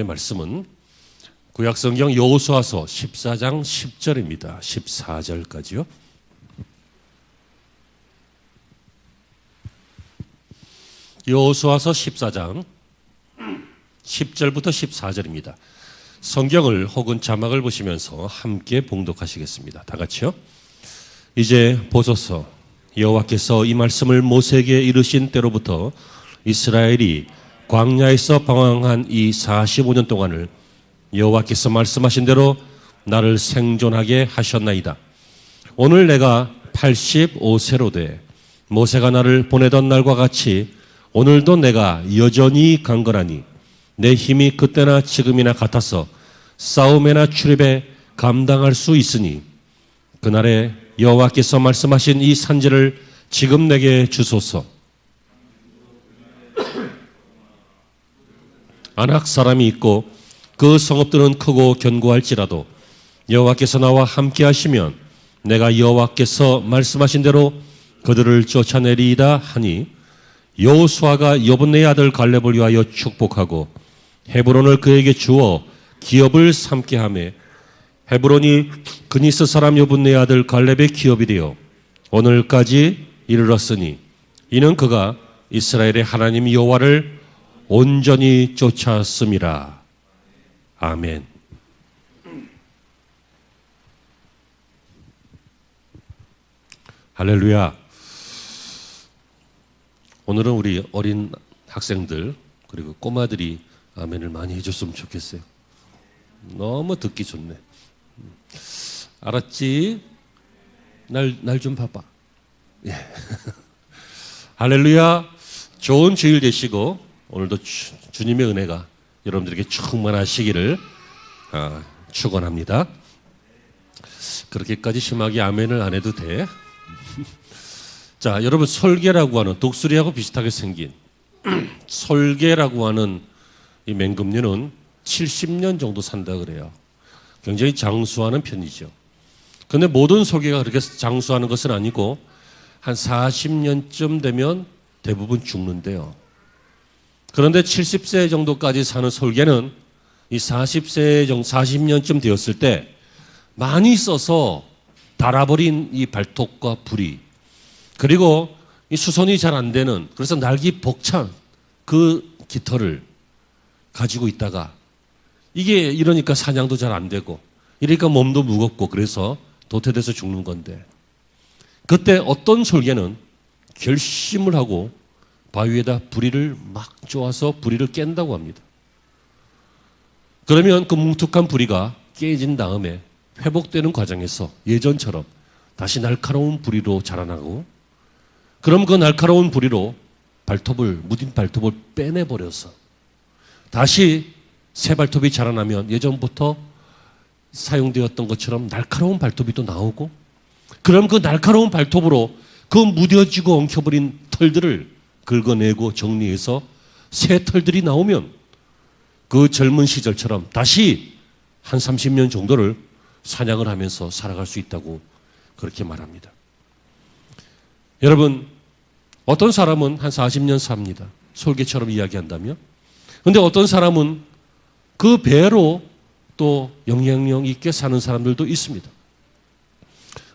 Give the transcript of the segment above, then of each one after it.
말씀은 구약성경 여호수아서 14장 10절입니다. 14절까지요. 여호수아서 14장 10절부터 14절입니다. 성경을 혹은 자막을 보시면서 함께 봉독하시겠습니다. 다 같이요. 이제 보소서, 여호와께서 이 말씀을 모세에게 이르신 때로부터 이스라엘이 광야에서 방황한 이 45년 동안을 여호와께서 말씀하신 대로 나를 생존하게 하셨나이다. 오늘 내가 85세로 돼 모세가 나를 보내던 날과 같이 오늘도 내가 여전히 강건하니 내 힘이 그때나 지금이나 같아서 싸움에나 출입에 감당할 수 있으니 그날에 여호와께서 말씀하신 이 산지를 지금 내게 주소서. 아낙 사람이 있고 그 성읍들은 크고 견고할지라도 여호와께서 나와 함께 하시면 내가 여호와께서 말씀하신 대로 그들을 쫓아내리이다 하니 여호수아가 여분네의 아들 갈렙을 위하여 축복하고 헤브론을 그에게 주어 기업을 삼게 하며 헤브론이 그니스 사람 여분네의 아들 갈렙의 기업이 되어 오늘까지 이르렀으니 이는 그가 이스라엘의 하나님 여호와를 온전히 쫓았음이라. 아멘. 할렐루야. 오늘은 우리 어린 학생들 그리고 꼬마들이 아멘을 많이 해줬으면 좋겠어요. 너무 듣기 좋네. 알았지? 날 좀 봐봐. 예. 할렐루야. 좋은 주일 되시고 오늘도 주님의 은혜가 여러분들에게 충만하시기를 축원합니다. 그렇게까지 심하게 아멘을 안 해도 돼. 자, 여러분, 솔개라고 하는 독수리하고 비슷하게 생긴 솔개라고 하는 이 맹금류는 70년 정도 산다 그래요. 굉장히 장수하는 편이죠. 그런데 모든 솔개가 그렇게 장수하는 것은 아니고 한 40년쯤 되면 대부분 죽는데요. 그런데 70세 정도까지 사는 솔개는 이 40년쯤 되었을 때 많이 써서 닳아버린 이 발톱과 부리, 그리고 이 수선이 잘 안 되는, 그래서 날기 벅찬 그 깃털을 가지고 있다가 이게 이러니까 사냥도 잘 안 되고 이러니까 몸도 무겁고 그래서 도태돼서 죽는 건데, 그때 어떤 솔개는 결심을 하고 바위에다 부리를 막 쪼아서 부리를 깬다고 합니다. 그러면 그 뭉툭한 부리가 깨진 다음에 회복되는 과정에서 예전처럼 다시 날카로운 부리로 자라나고, 그럼 그 날카로운 부리로 무딘 발톱을 빼내버려서 다시 새 발톱이 자라나면 예전부터 사용되었던 것처럼 날카로운 발톱이 또 나오고, 그럼 그 날카로운 발톱으로 그 무뎌지고 엉켜버린 털들을 긁어내고 정리해서 새 털들이 나오면 그 젊은 시절처럼 다시 한 30년 정도를 사냥을 하면서 살아갈 수 있다고 그렇게 말합니다. 여러분, 어떤 사람은 한 40년 삽니다. 솔개처럼 이야기한다면. 그런데 어떤 사람은 그 배로 또 영향력 있게 사는 사람들도 있습니다.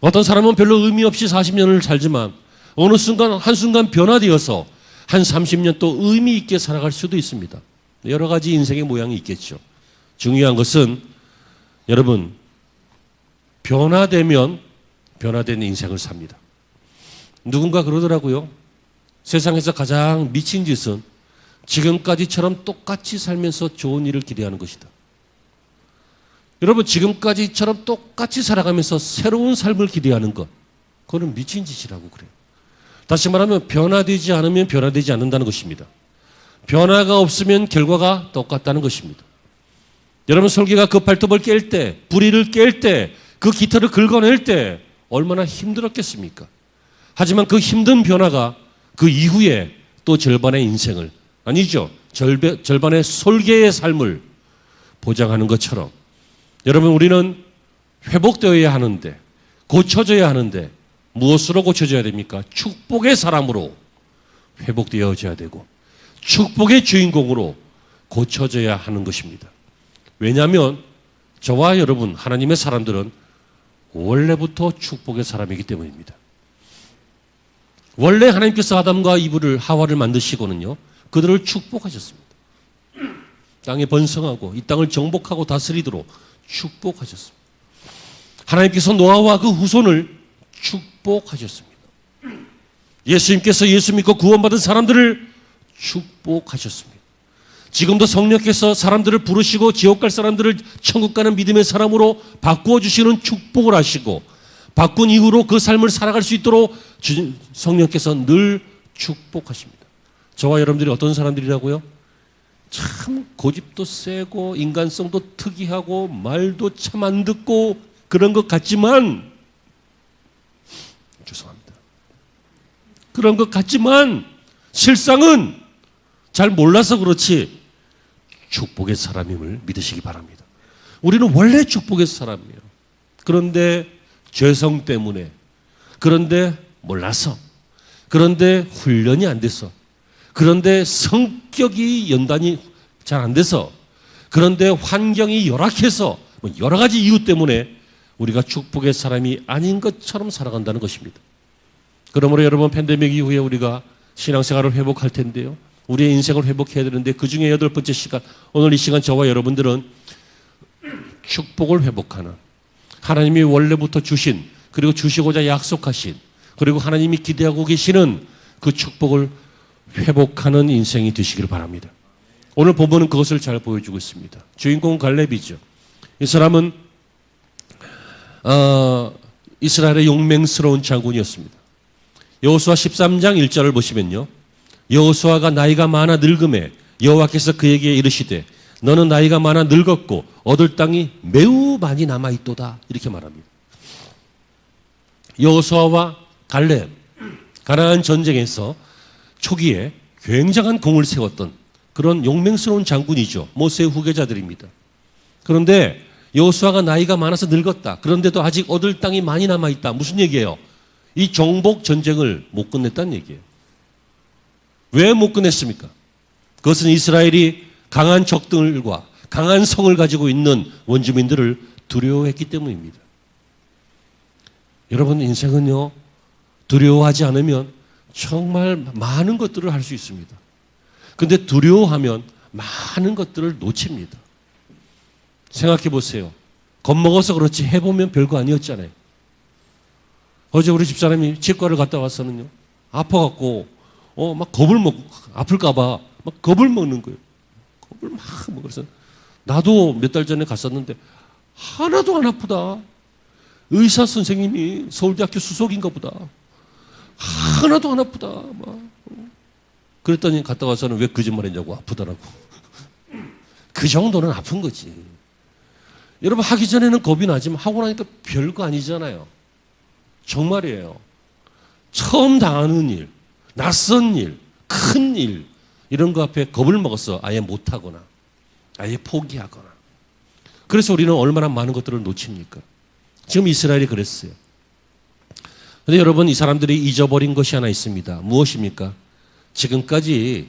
어떤 사람은 별로 의미 없이 40년을 살지만 어느 순간 한순간 변화되어서 한 30년 또 의미 있게 살아갈 수도 있습니다. 여러 가지 인생의 모양이 있겠죠. 중요한 것은 여러분, 변화되면 변화된 인생을 삽니다. 누군가 그러더라고요. 세상에서 가장 미친 짓은 지금까지처럼 똑같이 살면서 좋은 일을 기대하는 것이다. 여러분, 지금까지처럼 똑같이 살아가면서 새로운 삶을 기대하는 것, 그거는 미친 짓이라고 그래요. 다시 말하면 변화되지 않으면 변화되지 않는다는 것입니다. 변화가 없으면 결과가 똑같다는 것입니다. 여러분, 솔개가 그 발톱을 깰 때, 부리를 깰 때, 그 깃털을 긁어낼 때 얼마나 힘들었겠습니까? 하지만 그 힘든 변화가 그 이후에 또 절반의 인생을, 아니죠, 절반의 솔개의 삶을 보장하는 것처럼 여러분, 우리는 회복되어야 하는데, 고쳐져야 하는데 무엇으로 고쳐져야 됩니까? 축복의 사람으로 회복되어져야 되고 축복의 주인공으로 고쳐져야 하는 것입니다. 왜냐하면 저와 여러분 하나님의 사람들은 원래부터 축복의 사람이기 때문입니다. 원래 하나님께서 아담과 이브를 하와를 만드시고는요 그들을 축복하셨습니다. 땅에 번성하고 이 땅을 정복하고 다스리도록 축복하셨습니다. 하나님께서 노아와 그 후손을 축복하셨습니다. 예수님께서 예수 믿고 구원받은 사람들을 축복하셨습니다. 지금도 성령께서 사람들을 부르시고 지옥 갈 사람들을 천국 가는 믿음의 사람으로 바꾸어 주시는 축복을 하시고 바꾼 이후로 그 삶을 살아갈 수 있도록 성령께서 늘 축복하십니다. 저와 여러분들이 어떤 사람들이라고요? 참 고집도 세고 인간성도 특이하고 말도 참 안 듣고 그런 것 같지만 죄송합니다. 그런 것 같지만 실상은 잘 몰라서 그렇지 축복의 사람임을 믿으시기 바랍니다. 우리는 원래 축복의 사람이에요. 그런데 죄성 때문에, 그런데 몰라서, 그런데 훈련이 안 돼서, 그런데 성격이 연단이 잘 안 돼서, 그런데 환경이 열악해서 여러 가지 이유 때문에 우리가 축복의 사람이 아닌 것처럼 살아간다는 것입니다. 그러므로 여러분 팬데믹 이후에 우리가 신앙생활을 회복할 텐데요. 우리의 인생을 회복해야 되는데 그중에 8번째 시간, 오늘 이 시간 저와 여러분들은 축복을 회복하는 하나님이 원래부터 주신 그리고 주시고자 약속하신 그리고 하나님이 기대하고 계시는 그 축복을 회복하는 인생이 되시길 바랍니다. 오늘 본문은 그것을 잘 보여주고 있습니다. 주인공은 갈렙이죠. 이 사람은 이스라엘의 용맹스러운 장군이었습니다. 여호수아 13장 1절을 보시면요. 여호수아가 나이가 많아 늙음에 여호와께서 그에게 이르시되 너는 나이가 많아 늙었고 얻을 땅이 매우 많이 남아있도다 이렇게 말합니다. 여호수아와 갈렙 가나안 전쟁에서 초기에 굉장한 공을 세웠던 그런 용맹스러운 장군이죠. 모세의 후계자들입니다. 그런데 여호수아가 나이가 많아서 늙었다. 그런데도 아직 얻을 땅이 많이 남아있다. 무슨 얘기예요? 이 정복 전쟁을 못 끝냈다는 얘기예요. 왜 못 끝냈습니까? 그것은 이스라엘이 강한 적들과 강한 성을 가지고 있는 원주민들을 두려워했기 때문입니다. 여러분 인생은요 두려워하지 않으면 정말 많은 것들을 할 수 있습니다. 그런데 두려워하면 많은 것들을 놓칩니다. 생각해 보세요. 겁먹어서 그렇지 해보면 별거 아니었잖아요. 어제 우리 집사람이 치과를 갔다 와서는요 아파갖고 막 겁을 먹고 아플까봐 막 겁을 먹는 거예요. 겁을 막 먹어. 그래서 나도 몇 달 전에 갔었는데 하나도 안 아프다. 의사 선생님이 서울대학교 수석인가 보다. 하나도 안 아프다. 막. 그랬더니 갔다 와서는 왜 거짓말했냐고 아프더라고. 그 정도는 아픈 거지. 여러분 하기 전에는 겁이 나지만 하고 나니까 별거 아니잖아요. 정말이에요. 처음 당하는 일, 낯선 일, 큰 일 이런 거 앞에 겁을 먹어서 아예 못하거나 아예 포기하거나 그래서 우리는 얼마나 많은 것들을 놓칩니까? 지금 이스라엘이 그랬어요. 그런데 여러분 이 사람들이 잊어버린 것이 하나 있습니다. 무엇입니까? 지금까지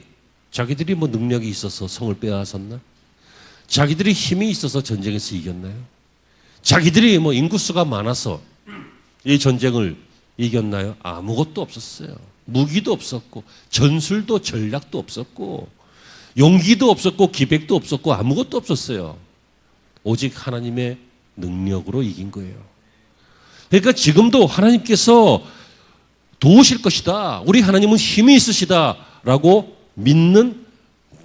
자기들이 뭐 능력이 있어서 성을 빼앗았나? 자기들이 힘이 있어서 전쟁에서 이겼나요? 자기들이 뭐 인구수가 많아서 이 전쟁을 이겼나요? 아무것도 없었어요. 무기도 없었고 전술도 전략도 없었고 용기도 없었고 기백도 없었고 아무것도 없었어요. 오직 하나님의 능력으로 이긴 거예요. 그러니까 지금도 하나님께서 도우실 것이다. 우리 하나님은 힘이 있으시다 라고 믿는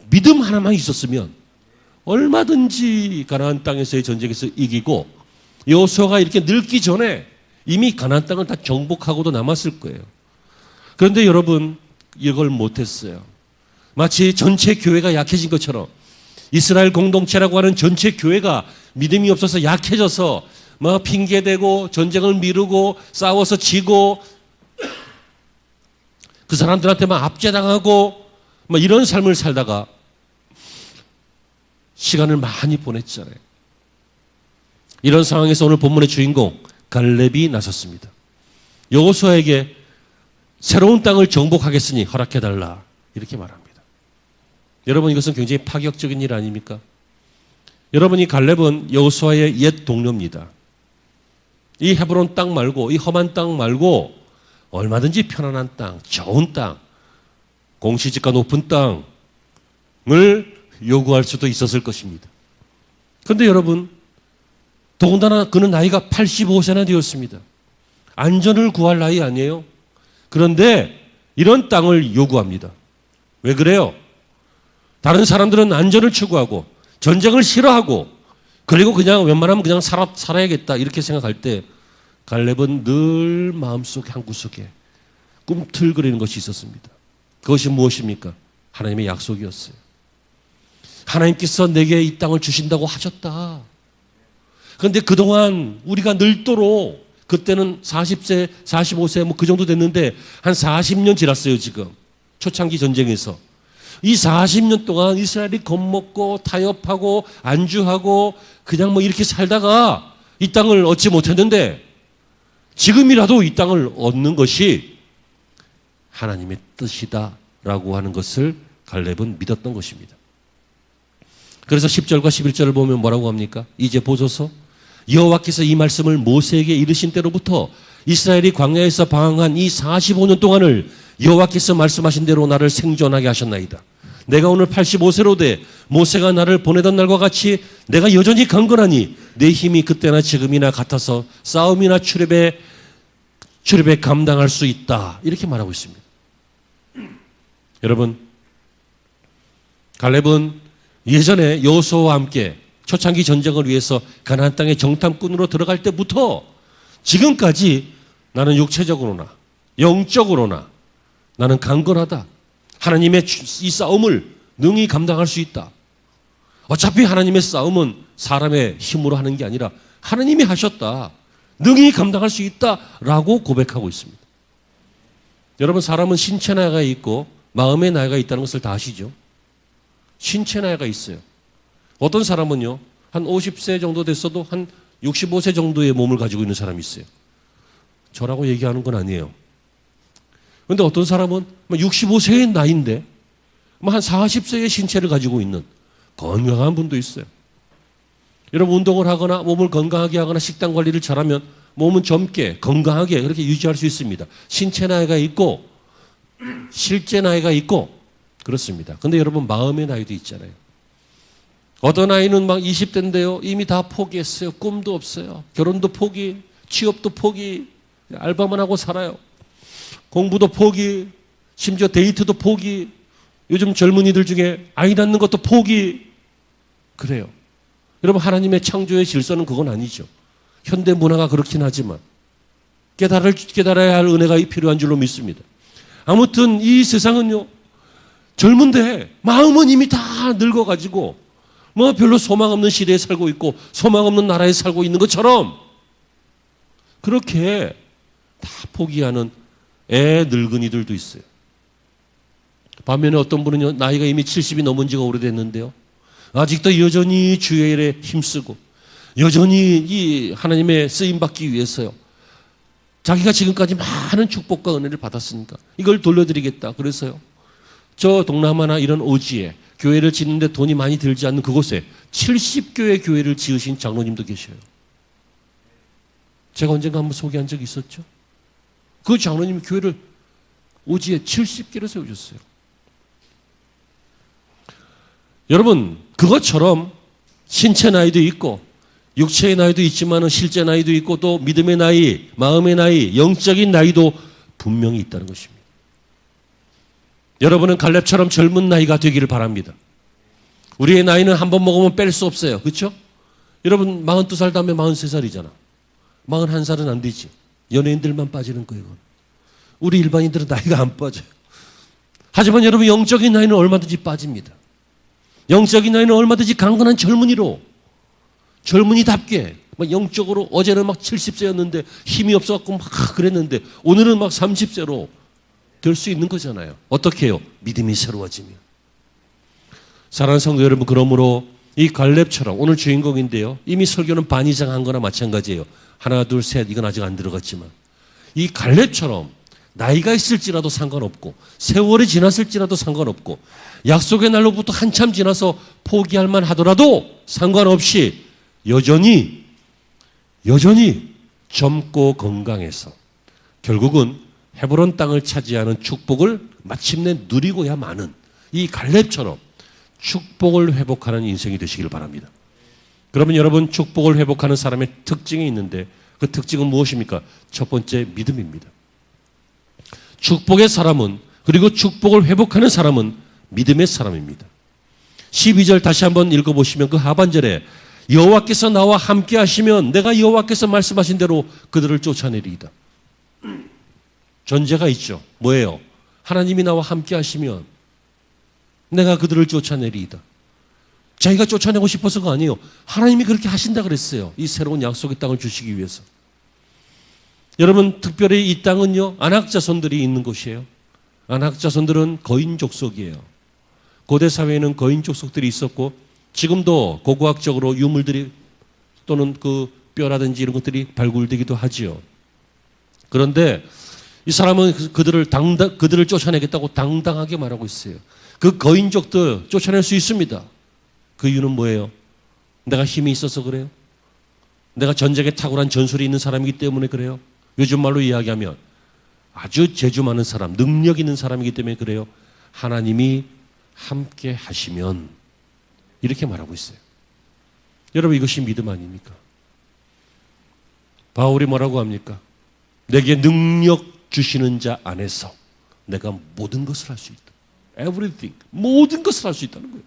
믿음 하나만 있었으면 얼마든지 가나안 땅에서의 전쟁에서 이기고 여호수아가 이렇게 늙기 전에 이미 가나안 땅을 다 정복하고도 남았을 거예요. 그런데 여러분 이걸 못했어요. 마치 전체 교회가 약해진 것처럼 이스라엘 공동체라고 하는 전체 교회가 믿음이 없어서 약해져서 뭐 핑계대고 전쟁을 미루고 싸워서 지고 그 사람들한테만 압제당하고 뭐 이런 삶을 살다가 시간을 많이 보냈잖아요. 이런 상황에서 오늘 본문의 주인공 갈렙이 나섰습니다. 여호수아에게 새로운 땅을 정복하겠으니 허락해달라 이렇게 말합니다. 여러분 이것은 굉장히 파격적인 일 아닙니까? 여러분 이 갈렙은 여호수아의 옛 동료입니다. 이 헤브론 땅 말고 이 험한 땅 말고 얼마든지 편안한 땅, 좋은 땅, 공시지가 높은 땅을 요구할 수도 있었을 것입니다. 그런데 여러분 더군다나 그는 나이가 85세나 되었습니다. 안전을 구할 나이 아니에요? 그런데 이런 땅을 요구합니다. 왜 그래요? 다른 사람들은 안전을 추구하고 전쟁을 싫어하고 그리고 그냥 웬만하면 그냥 살아야겠다 이렇게 생각할 때 갈렙은 늘 마음속 한구석에 꿈틀거리는 것이 있었습니다. 그것이 무엇입니까? 하나님의 약속이었어요. 하나님께서 내게 이 땅을 주신다고 하셨다. 그런데 그동안 우리가 늙도록 그때는 40세, 45세 뭐 그 정도 됐는데 한 40년 지났어요 지금. 초창기 전쟁에서. 이 40년 동안 이스라엘이 겁먹고 타협하고 안주하고 그냥 뭐 이렇게 살다가 이 땅을 얻지 못했는데 지금이라도 이 땅을 얻는 것이 하나님의 뜻이다라고 하는 것을 갈렙은 믿었던 것입니다. 그래서 10절과 11절을 보면 뭐라고 합니까? 이제 보소서 여호와께서 이 말씀을 모세에게 이르신 때로부터 이스라엘이 광야에서 방황한 이 45년 동안을 여호와께서 말씀하신 대로 나를 생존하게 하셨나이다. 내가 오늘 85세로 돼 모세가 나를 보내던 날과 같이 내가 여전히 강건하니 내 힘이 그때나 지금이나 같아서 싸움이나 출애굽에 감당할 수 있다. 이렇게 말하고 있습니다. 여러분 갈렙은 예전에 여호수아와 함께 초창기 전쟁을 위해서 가나안 땅의 정탐꾼으로 들어갈 때부터 지금까지 나는 육체적으로나 영적으로나 나는 강건하다. 하나님의 이 싸움을 능히 감당할 수 있다. 어차피 하나님의 싸움은 사람의 힘으로 하는 게 아니라 하나님이 하셨다. 능히 감당할 수 있다라고 고백하고 있습니다. 여러분 사람은 신체 나이가 있고 마음의 나이가 있다는 것을 다 아시죠? 신체 나이가 있어요. 어떤 사람은요 한 50세 정도 됐어도 한 65세 정도의 몸을 가지고 있는 사람이 있어요. 저라고 얘기하는 건 아니에요. 그런데 어떤 사람은 65세의 나이인데 한 40세의 신체를 가지고 있는 건강한 분도 있어요. 여러분 운동을 하거나 몸을 건강하게 하거나 식단 관리를 잘하면 몸은 젊게 건강하게 그렇게 유지할 수 있습니다. 신체 나이가 있고 실제 나이가 있고 그렇습니다. 그런데 여러분 마음의 나이도 있잖아요. 어떤 아이는 막 20대인데요. 이미 다 포기했어요. 꿈도 없어요. 결혼도 포기, 취업도 포기, 알바만 하고 살아요. 공부도 포기, 심지어 데이트도 포기, 요즘 젊은이들 중에 아이 낳는 것도 포기. 그래요. 여러분 하나님의 창조의 질서는 그건 아니죠. 현대 문화가 그렇긴 하지만 깨달아야 할 은혜가 필요한 줄로 믿습니다. 아무튼 이 세상은요. 젊은데 마음은 이미 다 늙어가지고 뭐 별로 소망 없는 시대에 살고 있고 소망 없는 나라에 살고 있는 것처럼 그렇게 다 포기하는 애 늙은이들도 있어요. 반면에 어떤 분은요 나이가 이미 70이 넘은 지가 오래됐는데요 아직도 여전히 주의 일에 힘쓰고 여전히 이 하나님의 쓰임받기 위해서요 자기가 지금까지 많은 축복과 은혜를 받았으니까 이걸 돌려드리겠다. 그래서요 저 동남아나 이런 오지에 교회를 짓는데 돈이 많이 들지 않는 그곳에 70교회 교회를 지으신 장로님도 계셔요. 제가 언젠가 한번 소개한 적이 있었죠. 그 장로님이 교회를 오지에 70개를 세우셨어요. 여러분 그것처럼 신체 나이도 있고 육체의 나이도 있지만 실제 나이도 있고 또 믿음의 나이, 마음의 나이, 영적인 나이도 분명히 있다는 것입니다. 여러분은 갈렙처럼 젊은 나이가 되기를 바랍니다. 우리의 나이는 한 번 먹으면 뺄 수 없어요. 그렇죠? 여러분 42살 다음에 43살이잖아. 41살은 안 되지. 연예인들만 빠지는 거예요. 우리 일반인들은 나이가 안 빠져요. 하지만 여러분 영적인 나이는 얼마든지 빠집니다. 영적인 나이는 얼마든지 강건한 젊은이로 젊은이답게 막 영적으로 어제는 막 70세였는데 힘이 없어갖고 막 그랬는데 오늘은 막 30세로 될 수 있는 거잖아요. 어떻게 해요? 믿음이 새로워지면. 사랑하는 성도 여러분 그러므로 이 갈렙처럼 오늘 주인공인데요. 이미 설교는 반 이상 한 거나 마찬가지예요. 하나 둘 셋 이건 아직 안 들어갔지만 이 갈렙처럼 나이가 있을지라도 상관없고 세월이 지났을지라도 상관없고 약속의 날로부터 한참 지나서 포기할 만하더라도 상관없이 여전히 젊고 건강해서 결국은 헤브론 땅을 차지하는 축복을 마침내 누리고야마는 이 갈렙처럼 축복을 회복하는 인생이 되시길 바랍니다. 그러면 여러분, 축복을 회복하는 사람의 특징이 있는데 그 특징은 무엇입니까? 첫 번째, 믿음입니다. 축복의 사람은, 그리고 축복을 회복하는 사람은 믿음의 사람입니다. 12절 다시 한번 읽어보시면 그 하반절에 여호와께서 나와 함께 하시면 내가 여호와께서 말씀하신 대로 그들을 쫓아내리이다. 전제가 있죠. 뭐예요? 하나님이 나와 함께 하시면 내가 그들을 쫓아내리이다. 자기가 쫓아내고 싶어서가 아니에요. 하나님이 그렇게 하신다 그랬어요. 이 새로운 약속의 땅을 주시기 위해서. 여러분, 특별히 이 땅은요, 아낙 자손들이 있는 곳이에요. 아낙 자손들은 거인 족속이에요. 고대 사회에는 거인 족속들이 있었고 지금도 고고학적으로 유물들이 또는 그 뼈라든지 이런 것들이 발굴되기도 하지요. 그런데 이 사람은 그들을 쫓아내겠다고 당당하게 말하고 있어요. 그 거인족들 쫓아낼 수 있습니다. 그 이유는 뭐예요? 내가 힘이 있어서 그래요? 내가 전쟁에 탁월한 전술이 있는 사람이기 때문에 그래요? 요즘 말로 이야기하면 아주 재주 많은 사람, 능력 있는 사람이기 때문에 그래요? 하나님이 함께 하시면 이렇게 말하고 있어요. 여러분, 이것이 믿음 아닙니까? 바울이 뭐라고 합니까? 내게 능력 주시는 자 안에서 내가 모든 것을 할 수 있다. Everything. 모든 것을 할 수 있다는 거예요.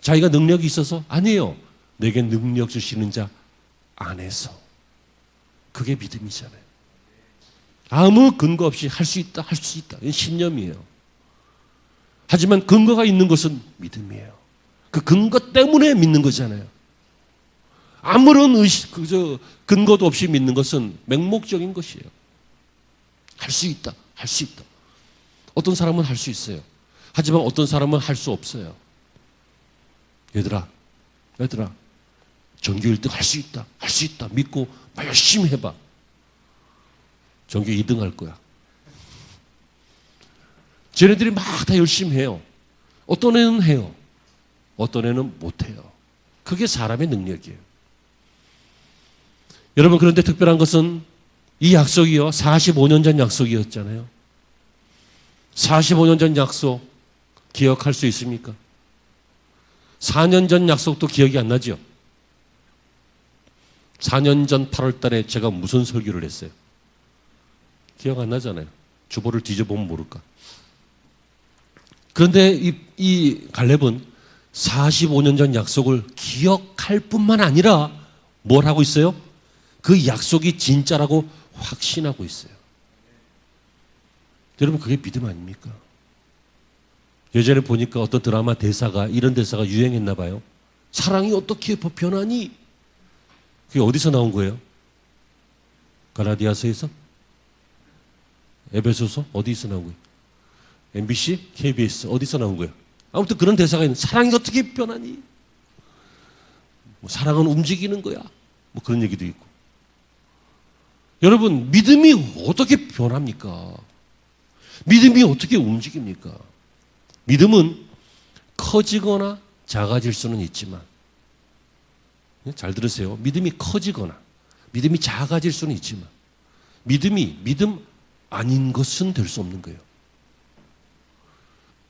자기가 능력이 있어서? 아니에요. 내게 능력 주시는 자 안에서. 그게 믿음이잖아요. 아무 근거 없이 할 수 있다, 할 수 있다. 이건 신념이에요. 하지만 근거가 있는 것은 믿음이에요. 그 근거 때문에 믿는 거잖아요. 아무런 근거도 없이 믿는 것은 맹목적인 것이에요. 할 수 있다, 할 수 있다. 어떤 사람은 할 수 있어요. 하지만 어떤 사람은 할 수 없어요. 얘들아, 전교 1등 할 수 있다, 할 수 있다. 믿고 열심히 해봐. 전교 2등 할 거야. 쟤네들이 막 다 열심히 해요. 어떤 애는 해요. 어떤 애는 못해요. 그게 사람의 능력이에요. 여러분, 그런데 특별한 것은 이 약속이요, 45년 전 약속이었잖아요. 45년 전 약속 기억할 수 있습니까? 4년 전 약속도 기억이 안 나죠? 4년 전 8월 달에 제가 무슨 설교를 했어요? 기억 안 나잖아요. 주보를 뒤져보면 모를까. 그런데 이 갈렙은 45년 전 약속을 기억할 뿐만 아니라 뭘 하고 있어요? 그 약속이 진짜라고 확신하고 있어요. 여러분, 그게 믿음 아닙니까? 예전에 보니까 어떤 드라마 대사가, 이런 대사가 유행했나 봐요. 사랑이 어떻게 변하니? 그게 어디서 나온 거예요? 갈라디아서에서? 에베소서? 어디서 나온 거예요? MBC? KBS? 어디서 나온 거예요? 아무튼 그런 대사가 있는, 사랑이 어떻게 변하니? 뭐 사랑은 움직이는 거야. 뭐 그런 얘기도 있고. 여러분, 믿음이 어떻게 변합니까? 믿음이 어떻게 움직입니까? 믿음은 커지거나 작아질 수는 있지만, 잘 들으세요. 믿음이 커지거나 믿음이 작아질 수는 있지만 믿음이 믿음 아닌 것은 될 수 없는 거예요.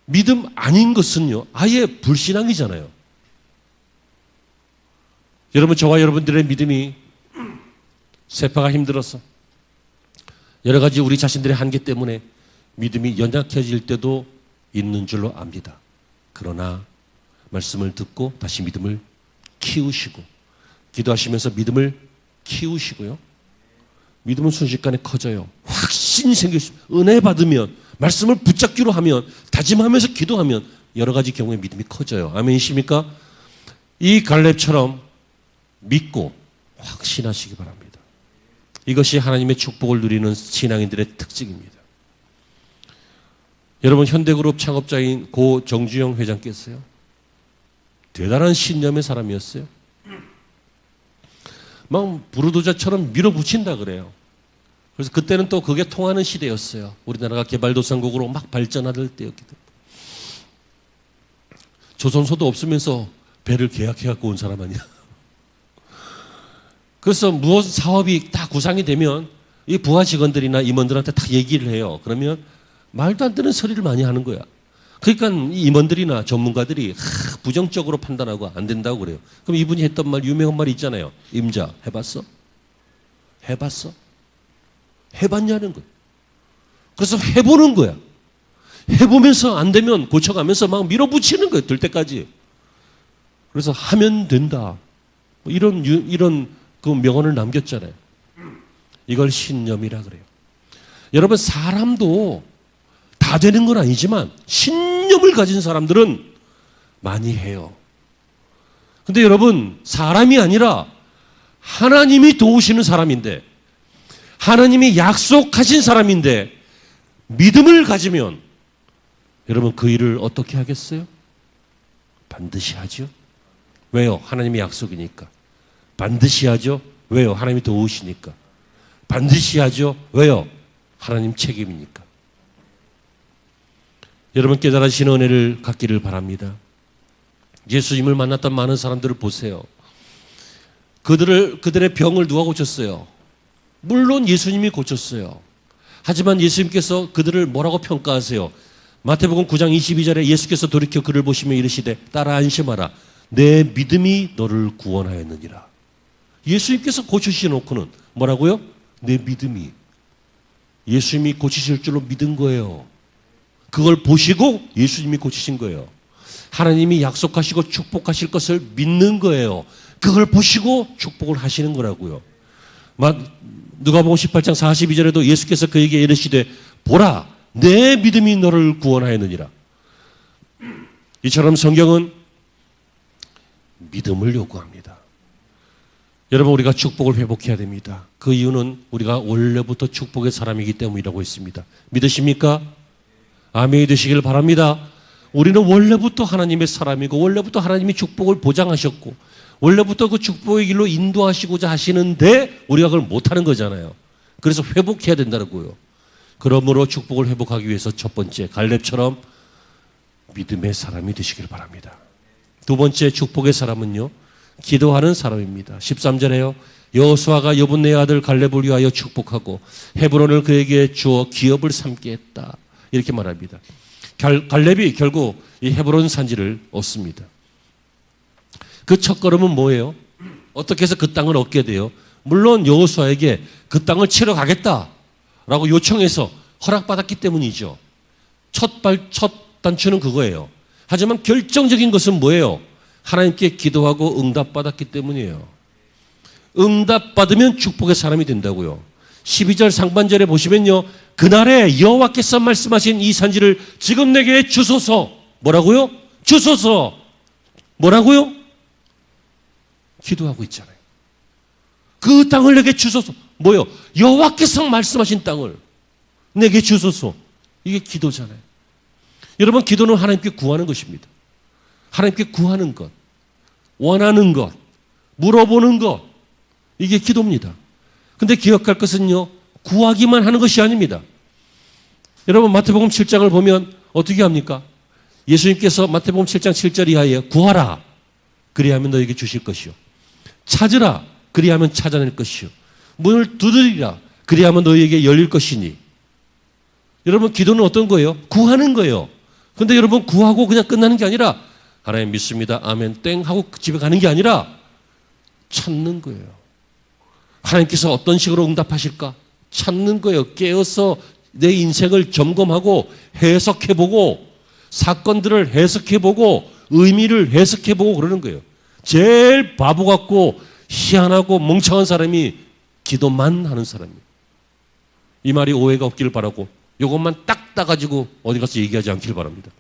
믿음 아닌 것은요, 아예 불신앙이잖아요. 여러분, 저와 여러분들의 믿음이 세파가 힘들어서 여러 가지 우리 자신들의 한계 때문에 믿음이 연약해질 때도 있는 줄로 압니다. 그러나 말씀을 듣고 다시 믿음을 키우시고, 기도하시면서 믿음을 키우시고요, 믿음은 순식간에 커져요. 확신이 생기시고, 은혜 받으면, 말씀을 붙잡기로 하면, 다짐하면서 기도하면 여러 가지 경우에 믿음이 커져요. 아멘이십니까? 이 갈렙처럼 믿고 확신하시기 바랍니다. 이것이 하나님의 축복을 누리는 신앙인들의 특징입니다. 여러분, 현대그룹 창업자인 고 정주영 회장께서요, 대단한 신념의 사람이었어요. 막 부르도자처럼 밀어붙인다 그래요. 그래서 그때는 또 그게 통하는 시대였어요. 우리나라가 개발도상국으로 막 발전하던 때였기 때문에. 조선소도 없으면서 배를 계약해갖고 온 사람 아니야. 그래서 무엇 사업이 다 구상이 되면 이 부하 직원들이나 임원들한테 다 얘기를 해요. 그러면 말도 안 되는 소리를 많이 하는 거야. 그러니까 임원들이나 전문가들이 부정적으로 판단하고 안 된다고 그래요. 그럼 이분이 했던 말, 유명한 말이 있잖아요. 임자, 해봤어? 해봤어? 해봤냐는 거예요. 그래서 해보는 거야. 해보면서 안 되면 고쳐가면서 막 밀어붙이는 거예요. 될 때까지. 그래서 하면 된다. 이런 그 명언을 남겼잖아요. 이걸 신념이라 그래요. 여러분, 사람도 다 되는 건 아니지만 신념을 가진 사람들은 많이 해요. 근데 여러분, 사람이 아니라 하나님이 도우시는 사람인데, 하나님이 약속하신 사람인데 믿음을 가지면 여러분 그 일을 어떻게 하겠어요? 반드시 하죠. 왜요? 하나님의 약속이니까. 반드시 하죠. 왜요? 하나님이 도우시니까. 반드시 하죠. 왜요? 하나님 책임이니까. 여러분, 깨달으시는 은혜를 갖기를 바랍니다. 예수님을 만났던 많은 사람들을 보세요. 그들의 병을 누가 고쳤어요? 물론 예수님이 고쳤어요. 하지만 예수님께서 그들을 뭐라고 평가하세요? 마태복음 9장 22절에 예수께서 돌이켜 그를 보시며 이르시되 따라 안심하라. 내 믿음이 너를 구원하였느니라. 예수님께서 고치시놓고는 뭐라고요? 내 믿음이. 예수님이 고치실 줄로 믿은 거예요. 그걸 보시고 예수님이 고치신 거예요. 하나님이 약속하시고 축복하실 것을 믿는 거예요. 그걸 보시고 축복을 하시는 거라고요. 누가복음 18장 42절에도 예수께서 그에게 이르시되 보라 내 믿음이 너를 구원하였느니라. 이처럼 성경은 믿음을 요구합니다. 여러분, 우리가 축복을 회복해야 됩니다. 그 이유는 우리가 원래부터 축복의 사람이기 때문이라고 했습니다. 믿으십니까? 아멘이 되시길 바랍니다. 우리는 원래부터 하나님의 사람이고 원래부터 하나님이 축복을 보장하셨고 원래부터 그 축복의 길로 인도하시고자 하시는데 우리가 그걸 못하는 거잖아요. 그래서 회복해야 된다고요. 그러므로 축복을 회복하기 위해서 첫 번째, 갈렙처럼 믿음의 사람이 되시길 바랍니다. 두 번째 축복의 사람은요, 기도하는 사람입니다. 13절에요. 여호수아가 여분네의 아들 갈렙을 위하여 축복하고 헤브론을 그에게 주어 기업을 삼게 했다. 이렇게 말합니다. 갈렙이 결국 이 헤브론 산지를 얻습니다. 그 첫걸음은 뭐예요? 어떻게 해서 그 땅을 얻게 돼요? 물론 여호수아에게 그 땅을 치러 가겠다라고 요청해서 허락받았기 때문이죠. 첫 단추는 그거예요. 하지만 결정적인 것은 뭐예요? 하나님께 기도하고 응답받았기 때문이에요. 응답받으면 축복의 사람이 된다고요. 12절 상반절에 보시면요. 그날에 여호와께서 말씀하신 이 산지를 지금 내게 주소서. 뭐라고요? 주소서. 뭐라고요? 기도하고 있잖아요. 그 땅을 내게 주소서. 뭐요? 여호와께서 말씀하신 땅을 내게 주소서. 이게 기도잖아요. 여러분, 기도는 하나님께 구하는 것입니다. 하나님께 구하는 것, 원하는 것, 물어보는 것, 이게 기도입니다. 근데 기억할 것은요, 구하기만 하는 것이 아닙니다. 여러분, 마태복음 7장을 보면 어떻게 합니까? 예수님께서 마태복음 7장 7절 이하에 구하라. 그리하면 너에게 주실 것이요. 찾으라. 그리하면 찾아낼 것이요. 문을 두드리라. 그리하면 너에게 열릴 것이니. 여러분, 기도는 어떤 거예요? 구하는 거예요. 근데 여러분, 구하고 그냥 끝나는 게 아니라 하나님 믿습니다. 아멘 땡 하고 집에 가는 게 아니라 찾는 거예요. 하나님께서 어떤 식으로 응답하실까? 찾는 거예요. 깨어서 내 인생을 점검하고 해석해보고 사건들을 해석해보고 의미를 해석해보고 그러는 거예요. 제일 바보 같고 희한하고 멍청한 사람이 기도만 하는 사람이에요. 이 말이 오해가 없기를 바라고 이것만 딱 따가지고 어디 가서 얘기하지 않기를 바랍니다.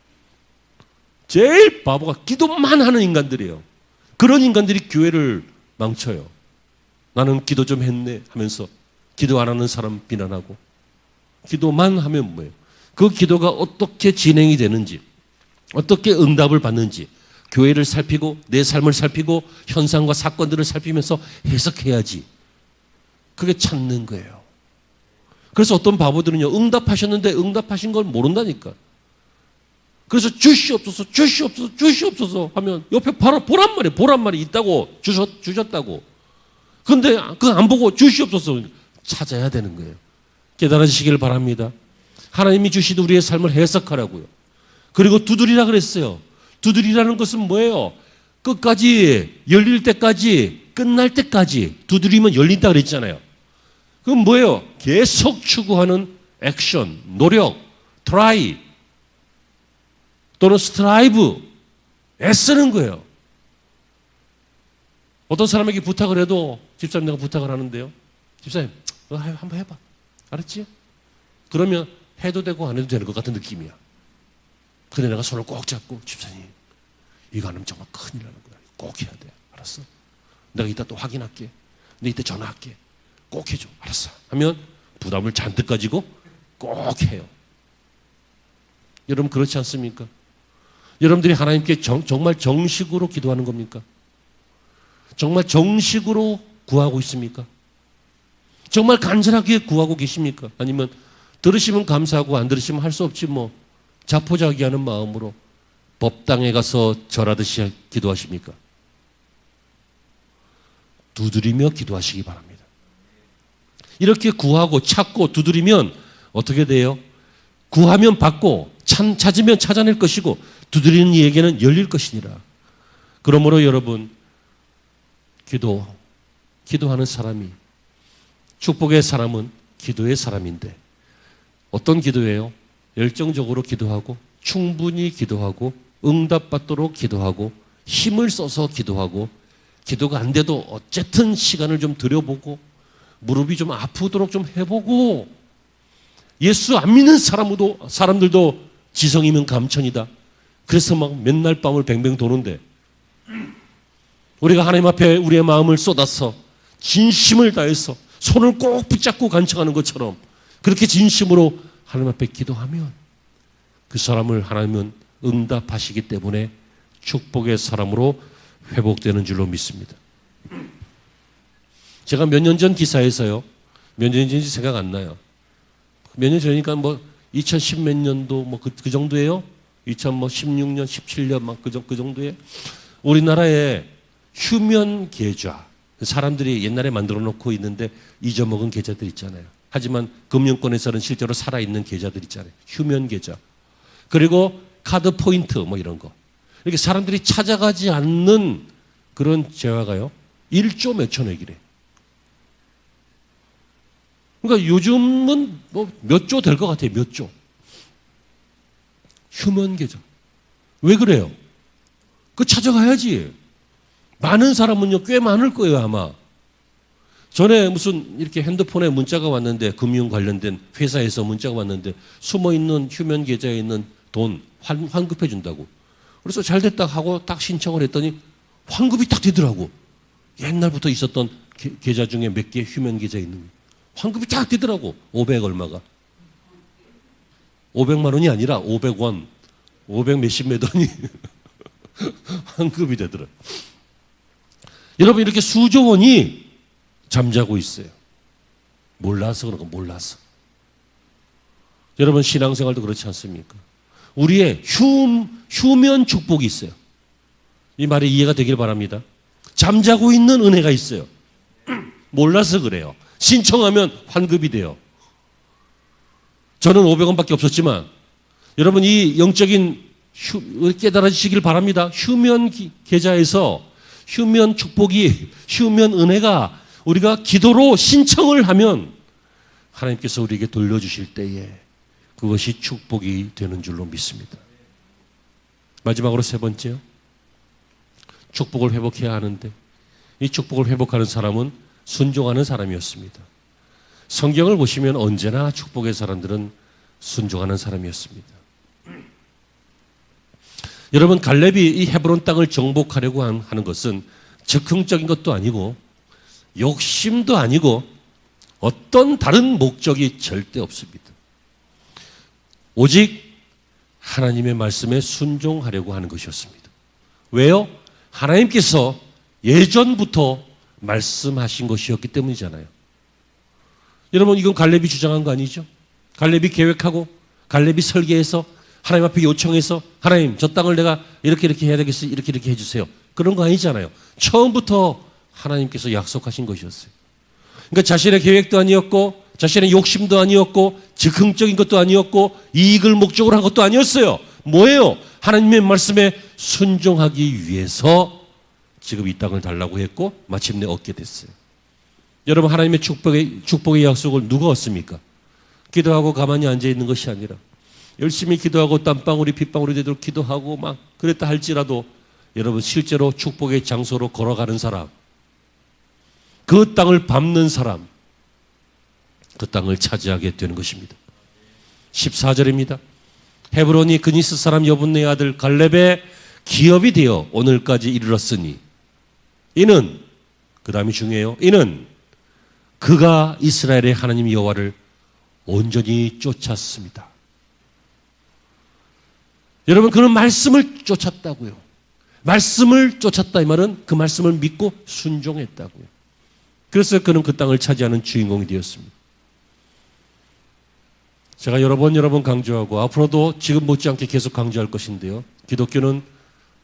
제일 바보가 기도만 하는 인간들이에요. 그런 인간들이 교회를 망쳐요. 나는 기도 좀 했네 하면서 기도 안 하는 사람 비난하고 기도만 하면 뭐예요? 그 기도가 어떻게 진행이 되는지 어떻게 응답을 받는지 교회를 살피고 내 삶을 살피고 현상과 사건들을 살피면서 해석해야지. 그게 찾는 거예요. 그래서 어떤 바보들은요, 응답하셨는데 응답하신 걸 모른다니까. 그래서 주시옵소서, 주시옵소서, 주시옵소서 하면 옆에 바로 보란 말이 있다고, 주셨다고. 근데 그거 안 보고 주시옵소서 찾아야 되는 거예요. 깨달으시길 바랍니다. 하나님이 주신 우리의 삶을 해석하라고요. 그리고 두드리라 그랬어요. 두드리라는 것은 뭐예요? 끝까지, 열릴 때까지, 끝날 때까지 두드리면 열린다 그랬잖아요. 그건 뭐예요? 계속 추구하는 액션, 노력, 트라이 또는 스트라이브, 애쓰는 거예요. 어떤 사람에게 부탁을 해도 집사님 내가 부탁을 하는데요. 집사님 너 한번 해봐. 알았지? 그러면 해도 되고 안 해도 되는 것 같은 느낌이야. 근데 내가 손을 꼭 잡고 집사님 이거 안 하면 정말 큰일 나는 거야. 꼭 해야 돼. 알았어? 내가 이따 또 확인할게. 내 이따 전화할게. 꼭 해줘. 알았어. 하면 부담을 잔뜩 가지고 꼭 해요. 여러분 그렇지 않습니까? 여러분들이 하나님께 정말 정식으로 기도하는 겁니까? 정말 정식으로 구하고 있습니까? 정말 간절하게 구하고 계십니까? 아니면 들으시면 감사하고 안 들으시면 할 수 없지 뭐 자포자기하는 마음으로 법당에 가서 절하듯이 기도하십니까? 두드리며 기도하시기 바랍니다. 이렇게 구하고 찾고 두드리면 어떻게 돼요? 구하면 받고 찾으면 찾아낼 것이고 두드리는 이에게는 열릴 것이니라. 그러므로 여러분 기도하는 사람이 축복의 사람은 기도의 사람인데 어떤 기도예요? 열정적으로 기도하고 충분히 기도하고 응답받도록 기도하고 힘을 써서 기도하고 기도가 안 돼도 어쨌든 시간을 좀 들여보고 무릎이 좀 아프도록 좀 해보고 예수 안 믿는 사람들도 지성이면 감천이다. 그래서 막 맨날 밤을 뱅뱅 도는데 우리가 하나님 앞에 우리의 마음을 쏟아서 진심을 다해서 손을 꼭 붙잡고 간청하는 것처럼 그렇게 진심으로 하나님 앞에 기도하면 그 사람을 하나님은 응답하시기 때문에 축복의 사람으로 회복되는 줄로 믿습니다. 제가 몇 년 전 기사에서요. 몇 년 전인지 생각 안 나요. 몇 년 전이니까 뭐 2010 몇 년도 뭐 그 정도예요. 2016년, 17년 막 그 정도에 우리나라에 휴면 계좌 사람들이 옛날에 만들어 놓고 있는데 잊어먹은 계좌들 있잖아요. 하지만 금융권에서는 실제로 살아있는 계좌들 있잖아요. 휴면 계좌. 그리고 카드 포인트 뭐 이런 거. 이렇게 사람들이 찾아가지 않는 그런 재화가요. 1조 몇천 억이래. 그러니까 요즘은 뭐 몇 조 될 것 같아요. 몇 조. 휴면 계좌. 왜 그래요? 그거 찾아가야지. 많은 사람은요, 꽤 많을 거예요, 아마. 전에 무슨 이렇게 핸드폰에 문자가 왔는데, 금융 관련된 회사에서 문자가 왔는데, 숨어 있는 휴면 계좌에 있는 돈 환급해 준다고. 그래서 잘 됐다 하고 딱 신청을 했더니 환급이 딱 되더라고. 옛날부터 있었던 계좌 중에 몇 개 휴면 계좌 있는 거. 환급이 딱 되더라고. 500 얼마가. 500만 원이 아니라 500원. 500 몇십 몇 원이 환급이 되더라. 여러분 이렇게 수조 원이 잠자고 있어요. 몰라서 그런 거 몰라서. 여러분 신앙생활도 그렇지 않습니까? 우리의 휴면 축복이 있어요. 이 말이 이해가 되길 바랍니다. 잠자고 있는 은혜가 있어요. 몰라서 그래요. 신청하면 환급이 돼요. 저는 500원밖에 없었지만 여러분 이 영적인 깨달아지시길 바랍니다. 휴면 계좌에서 휴면 축복이 휴면 은혜가 우리가 기도로 신청을 하면 하나님께서 우리에게 돌려주실 때에 그것이 축복이 되는 줄로 믿습니다. 마지막으로 세 번째요. 축복을 회복해야 하는데 이 축복을 회복하는 사람은 순종하는 사람이었습니다. 성경을 보시면 언제나 축복의 사람들은 순종하는 사람이었습니다. 여러분 갈렙이 이 헤브론 땅을 정복하려고 하는 것은 즉흥적인 것도 아니고 욕심도 아니고 어떤 다른 목적이 절대 없습니다. 오직 하나님의 말씀에 순종하려고 하는 것이었습니다. 왜요? 하나님께서 예전부터 말씀하신 것이었기 때문이잖아요. 여러분, 이건 갈렙이 주장한 거 아니죠? 갈렙이 계획하고 갈렙이 설계해서 하나님 앞에 요청해서 하나님, 저 땅을 내가 이렇게 해야 되겠어요. 이렇게 해주세요. 그런 거 아니잖아요. 처음부터 하나님께서 약속하신 것이었어요. 그러니까 자신의 계획도 아니었고 자신의 욕심도 아니었고 즉흥적인 것도 아니었고 이익을 목적으로 한 것도 아니었어요. 뭐예요? 하나님의 말씀에 순종하기 위해서 지금 이 땅을 달라고 했고 마침내 얻게 됐어요. 여러분, 하나님의 축복의 약속을 누가 얻습니까? 기도하고 가만히 앉아있는 것이 아니라 열심히 기도하고 땀방울이 핏방울이 되도록 기도하고 막 그랬다 할지라도 여러분, 실제로 축복의 장소로 걸어가는 사람, 그 땅을 밟는 사람, 그 땅을 차지하게 되는 것입니다. 14절입니다. 헤브론이 그니스 사람 여분네 아들 갈렙의 기업이 되어 오늘까지 이르렀으니 이는, 그 다음이 중요해요. 이는 그가 이스라엘의 하나님 여호와를 온전히 쫓았습니다. 여러분, 그는 말씀을 쫓았다고요. 말씀을 쫓았다 이 말은 그 말씀을 믿고 순종했다고요. 그래서 그는 그 땅을 차지하는 주인공이 되었습니다. 제가 여러 번 강조하고 앞으로도 지금 못지않게 계속 강조할 것인데요. 기독교는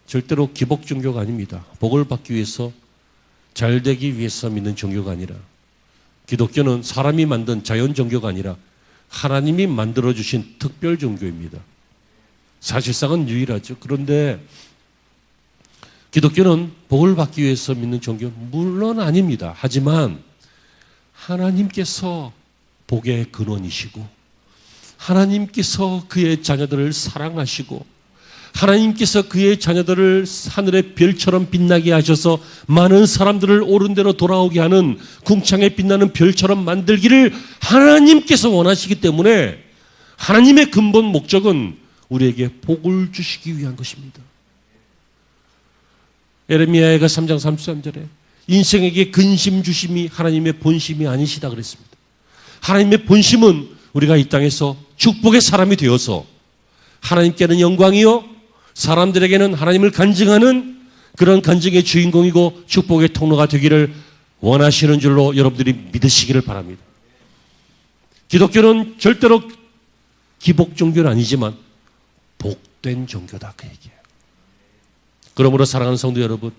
절대로 기복 종교가 아닙니다. 복을 받기 위해서, 잘 되기 위해서 믿는 종교가 아니라, 기독교는 사람이 만든 자연 종교가 아니라 하나님이 만들어주신 특별 종교입니다. 사실상은 유일하죠. 그런데 기독교는 복을 받기 위해서 믿는 종교 물론 아닙니다. 하지만 하나님께서 복의 근원이시고 하나님께서 그의 자녀들을 사랑하시고 하나님께서 그의 자녀들을 하늘의 별처럼 빛나게 하셔서 많은 사람들을 옳은 대로 돌아오게 하는 궁창에 빛나는 별처럼 만들기를 하나님께서 원하시기 때문에 하나님의 근본 목적은 우리에게 복을 주시기 위한 것입니다. 에레미야가 3장 33절에 인생에게 근심 주심이 하나님의 본심이 아니시다 그랬습니다. 하나님의 본심은 우리가 이 땅에서 축복의 사람이 되어서 하나님께는 영광이요 사람들에게는 하나님을 간증하는 그런 간증의 주인공이고 축복의 통로가 되기를 원하시는 줄로 여러분들이 믿으시기를 바랍니다. 기독교는 절대로 기복 종교는 아니지만 복된 종교다, 그 얘기예요. 그러므로 사랑하는 성도 여러분,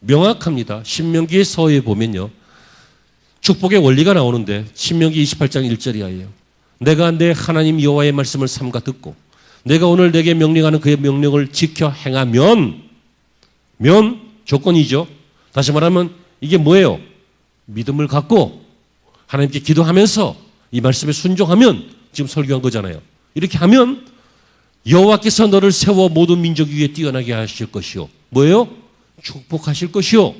명확합니다. 신명기의 서에 보면요, 축복의 원리가 나오는데 신명기 28장 1절이에요. 내가 내 하나님 여호와의 말씀을 삼가 듣고 내가 오늘 내게 명령하는 그의 명령을 지켜 행하면, 조건이죠. 다시 말하면 이게 뭐예요? 믿음을 갖고 하나님께 기도하면서 이 말씀에 순종하면, 지금 설교한 거잖아요. 이렇게 하면 여호와께서 너를 세워 모든 민족 위에 뛰어나게 하실 것이요. 뭐예요? 축복하실 것이요.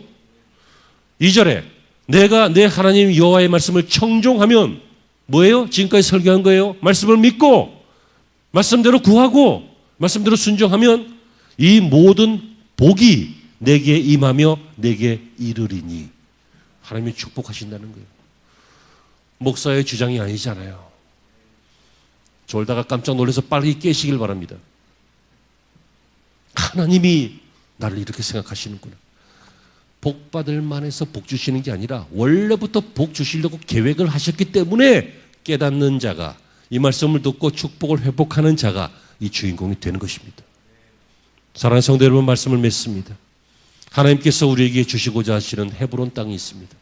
2절에 내가 내 하나님 여호와의 말씀을 청종하면 뭐예요? 지금까지 설교한 거예요. 말씀을 믿고 말씀대로 구하고 말씀대로 순종하면 이 모든 복이 내게 임하며 내게 이르리니, 하나님이 축복하신다는 거예요. 목사의 주장이 아니잖아요. 졸다가 깜짝 놀라서 빨리 깨시길 바랍니다. 하나님이 나를 이렇게 생각하시는구나. 복 받을 만해서 복 주시는 게 아니라 원래부터 복 주시려고 계획을 하셨기 때문에 깨닫는 자가, 이 말씀을 듣고 축복을 회복하는 자가 이 주인공이 되는 것입니다. 사랑하는 성도 여러분, 말씀을 맺습니다. 하나님께서 우리에게 주시고자 하시는 헤브론 땅이 있습니다.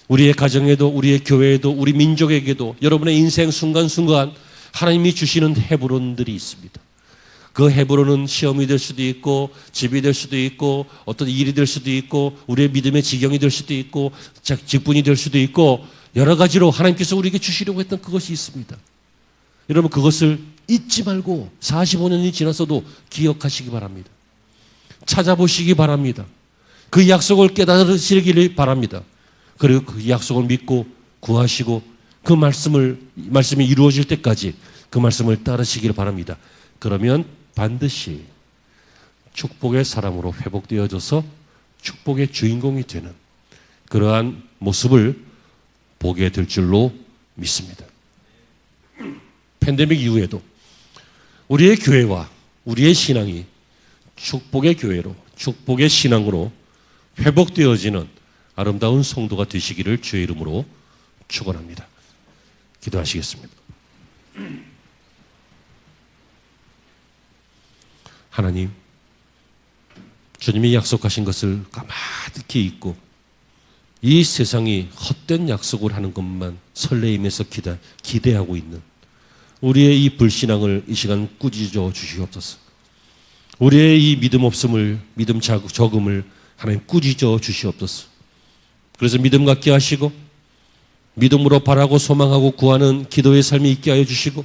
우리의 가정에도, 우리의 교회에도, 우리 민족에게도 여러분의 인생 순간순간 하나님이 주시는 헤브론들이 있습니다. 그 헤브론은 시험이 될 수도 있고 집이 될 수도 있고 어떤 일이 될 수도 있고 우리의 믿음의 지경이 될 수도 있고 직분이 될 수도 있고 여러 가지로 하나님께서 우리에게 주시려고 했던 그것이 있습니다. 여러분, 그것을 잊지 말고 45년이 지났어도 기억하시기 바랍니다. 찾아보시기 바랍니다. 그 약속을 깨달으시길 바랍니다. 그리고 그 약속을 믿고 구하시고 그 말씀이 이루어질 때까지 그 말씀을 따르시길 바랍니다. 그러면 반드시 축복의 사람으로 회복되어져서 축복의 주인공이 되는 그러한 모습을 보게 될 줄로 믿습니다. 팬데믹 이후에도 우리의 교회와 우리의 신앙이 축복의 교회로, 축복의 신앙으로 회복되어지는 아름다운 성도가 되시기를 주의 이름으로 축원합니다. 기도하시겠습니다. 하나님, 주님이 약속하신 것을 가만히 잊고 이 세상이 헛된 약속을 하는 것만 설레이면서 기대하고 있는 우리의 이 불신앙을 이 시간 꾸짖어 주시옵소서. 우리의 이 믿음 없음을, 믿음 적음을 하나님 꾸짖어 주시옵소서. 그래서 믿음 갖게 하시고 믿음으로 바라고 소망하고 구하는 기도의 삶이 있게 하여 주시고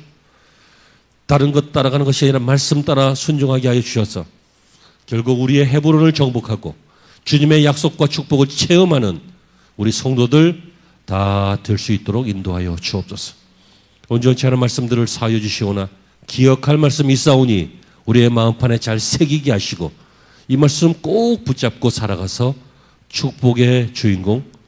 다른 것 따라가는 것이 아니라 말씀 따라 순종하게 하여 주셔서 결국 우리의 헤브론을 정복하고 주님의 약속과 축복을 체험하는 우리 성도들 다 될 수 있도록 인도하여 주옵소서. 온전치 않은 말씀들을 사하여 주시오나 기억할 말씀이 있사오니 우리의 마음판에 잘 새기게 하시고 이 말씀 꼭 붙잡고 살아가서 축복의 주인공